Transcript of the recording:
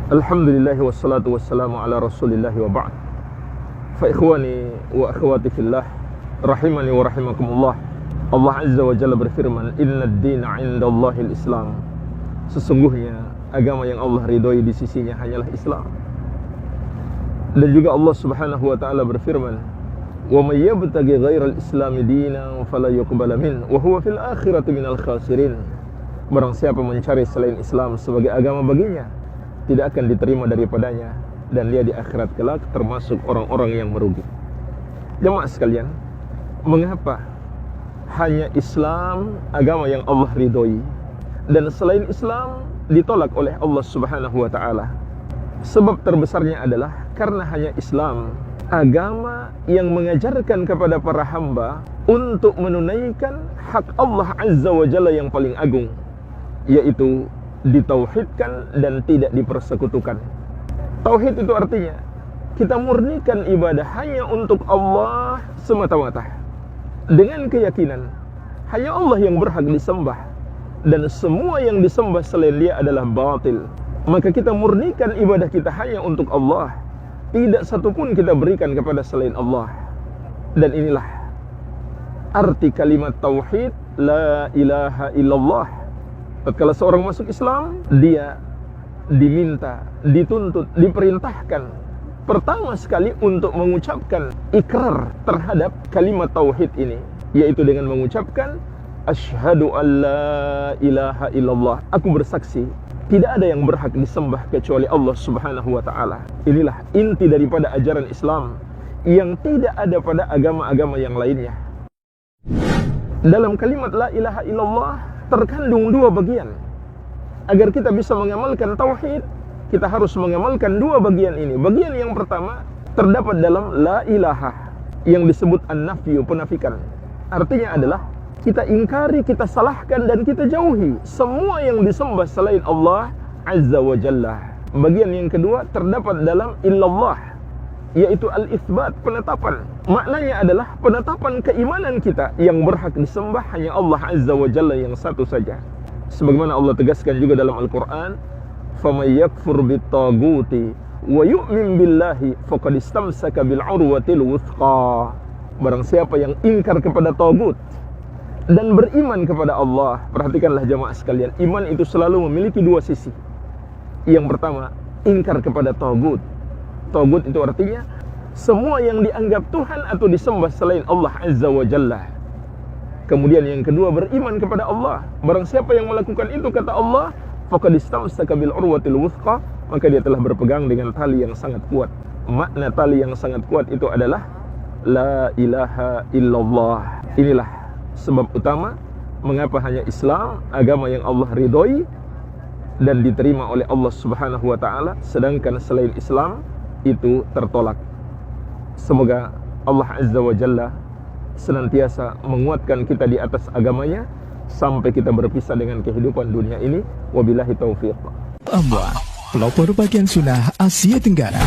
Alhamdulillah wassalatu wassalamu ala rasulillahi wa ba'd. Fa ikhwani wa akhwati fillah, rahimani wa rahimakumullah. Allah Azza wa Jalla berfirman, "Inna ad-dina 'indallahi al-Islam." Sesungguhnya agama yang Allah ridhoi di sisinya hanyalah Islam. Dan juga Allah Subhanahu wa taala berfirman, "Wa may yabtaghi ghairal islami dinan fala yuqbala min wa huwa fil akhirati minal khasirin." Barang siapa mencari selain Islam sebagai agama baginya, tidak akan diterima daripadanya, dan dia di akhirat kelak termasuk orang-orang yang merugi. Jemaah sekalian, mengapa hanya Islam agama yang Allah ridhoi, dan selain Islam ditolak oleh Allah Subhanahu wa taala? Sebab terbesarnya adalah karena hanya Islam agama yang mengajarkan kepada para hamba untuk menunaikan hak Allah Azza wa Jalla yang paling agung, yaitu ditauhidkan dan tidak dipersekutukan. Tauhid itu artinya kita murnikan ibadah hanya untuk Allah semata-mata, dengan keyakinan hanya Allah yang berhak disembah, dan semua yang disembah selain Dia adalah batil. Maka kita murnikan ibadah kita hanya untuk Allah, tidak satupun kita berikan kepada selain Allah. Dan inilah arti kalimat tauhid, la ilaha illallah. Tatkala seorang masuk Islam, dia diminta, dituntut, diperintahkan pertama sekali untuk mengucapkan ikrar terhadap kalimat tauhid ini, yaitu dengan mengucapkan asyhadu an la ilaha illallah. Aku bersaksi tidak ada yang berhak disembah kecuali Allah Subhanahu wa taala. Inilah inti daripada ajaran Islam yang tidak ada pada agama-agama yang lainnya. Dalam kalimat la ilaha illallah terkandung dua bagian. Agar kita bisa mengamalkan tauhid, kita harus mengamalkan dua bagian ini. Bagian yang pertama terdapat dalam la ilaha, yang disebut an-nafyu, penafikan. Artinya adalah kita ingkari, kita salahkan, dan kita jauhi semua yang disembah selain Allah Azza wa Jalla. Bagian yang kedua terdapat dalam illallah, yaitu al-itsbat, penetapan. Maknanya adalah penetapan keimanan kita yang berhak disembah hanya Allah Azza wa Jalla yang satu saja. Sebagaimana Allah tegaskan juga dalam Al-Quran, "Faman yakfur bit-taghuti wa yu'min billahi faqad istamsaka bil 'urwatil wuthqa." Barang siapa yang ingkar kepada tagut dan beriman kepada Allah. Perhatikanlah jemaah sekalian, iman itu selalu memiliki dua sisi. Yang pertama, ingkar kepada tagut. Tagut itu artinya semua yang dianggap Tuhan atau disembah selain Allah Azza wa Jalla. Kemudian yang kedua, beriman kepada Allah. Barang siapa yang melakukan itu, kata Allah, faqad istamsaka bil urwatil wuthqa, maka dia telah berpegang dengan tali yang sangat kuat. Makna tali yang sangat kuat itu adalah la ilaha illallah. Inilah sebab utama mengapa hanya Islam agama yang Allah ridhoi dan diterima oleh Allah Subhanahu wa taala, sedangkan selain Islam itu tertolak. Semoga Allah Azza wa Jalla senantiasa menguatkan kita di atas agamanya sampai kita berpisah dengan kehidupan dunia ini. Wabillahi taufiq. Pelopor bagian sunnah Asia Tenggara.